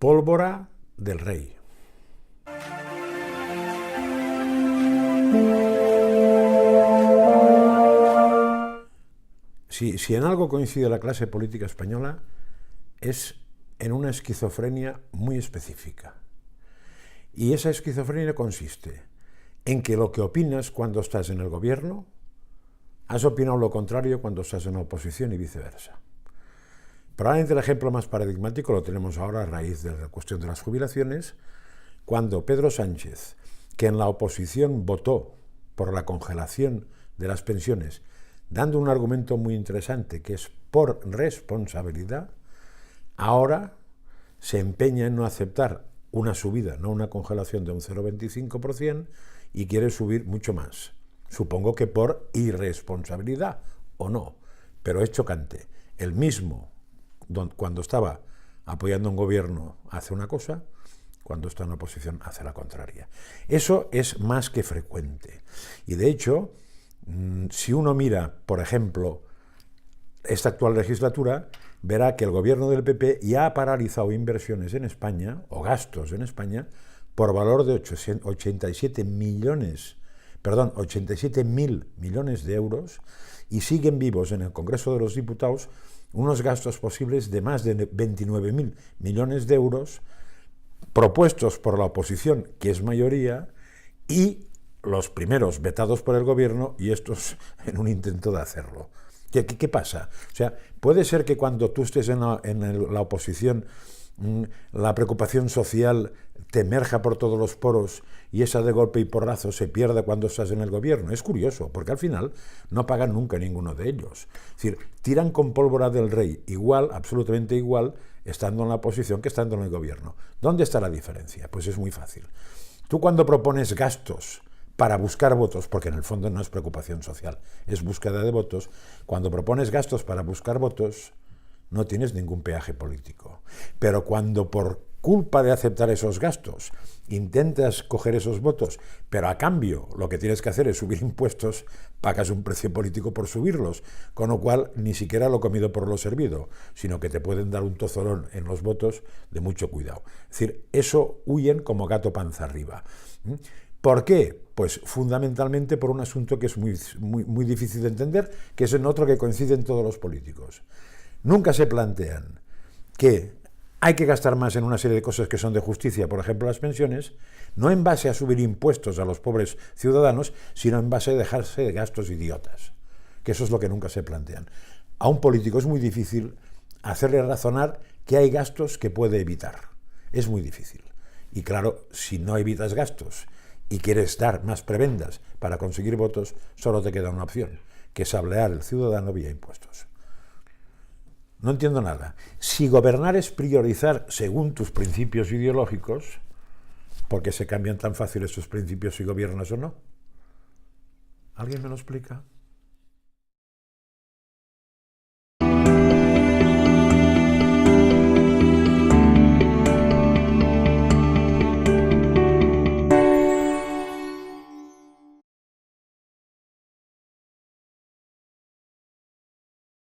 pólvora del rey. Si en algo coincide la clase política española es en una esquizofrenia muy específica. Y esa esquizofrenia consiste en que lo que opinas cuando estás en el gobierno, has opinado lo contrario cuando estás en la oposición y viceversa. Probablemente el ejemplo más paradigmático lo tenemos ahora a raíz de la cuestión de las jubilaciones, cuando Pedro Sánchez, que en la oposición votó por la congelación de las pensiones, dando un argumento muy interesante, que es por responsabilidad, ahora se empeña en no aceptar una subida, no una congelación de un 0,25%, y quiere subir mucho más. Supongo que por irresponsabilidad, o no, pero es chocante. El mismo, cuando estaba apoyando un gobierno, hace una cosa, cuando está en la oposición hace la contraria. Eso es más que frecuente. Y de hecho, si uno mira, por ejemplo, esta actual legislatura, verá que el gobierno del PP ya ha paralizado inversiones en España, o gastos en España, por valor de 87.000 millones de euros, y siguen vivos en el Congreso de los Diputados unos gastos posibles de más de 29.000 millones de euros propuestos por la oposición, que es mayoría, y los primeros vetados por el gobierno, y estos en un intento de hacerlo. ¿Qué pasa? O sea, puede ser que cuando tú estés en la oposición, la preocupación social te emerja por todos los poros y esa de golpe y porrazo se pierda cuando estás en el gobierno. Es curioso, porque al final no pagan nunca ninguno de ellos. Es decir, tiran con pólvora del rey igual, absolutamente igual, estando en la oposición que estando en el gobierno. ¿Dónde está la diferencia? Pues es muy fácil. Tú cuando propones gastos para buscar votos, porque en el fondo no es preocupación social, es búsqueda de votos, cuando propones gastos para buscar votos, no tienes ningún peaje político. Pero cuando por culpa de aceptar esos gastos intentas coger esos votos, pero a cambio lo que tienes que hacer es subir impuestos, pagas un precio político por subirlos, con lo cual ni siquiera lo comido por lo servido, sino que te pueden dar un tozolón en los votos de mucho cuidado. Es decir, eso huyen como gato panza arriba. ¿Por qué? Pues fundamentalmente por un asunto que es muy difícil de entender, que es en otro que coinciden todos los políticos. Nunca se plantean que hay que gastar más en una serie de cosas que son de justicia, por ejemplo las pensiones, no en base a subir impuestos a los pobres ciudadanos, sino en base a dejarse de gastos idiotas, que eso es lo que nunca se plantean. A un político es muy difícil hacerle razonar que hay gastos que puede evitar. Es muy difícil. Y claro, si no evitas gastos y quieres dar más prebendas para conseguir votos, solo te queda una opción, que es sablear al ciudadano vía impuestos. No entiendo nada. Si gobernar es priorizar según tus principios ideológicos, ¿por qué se cambian tan fácil esos principios si gobiernas o no? ¿Alguien me lo explica?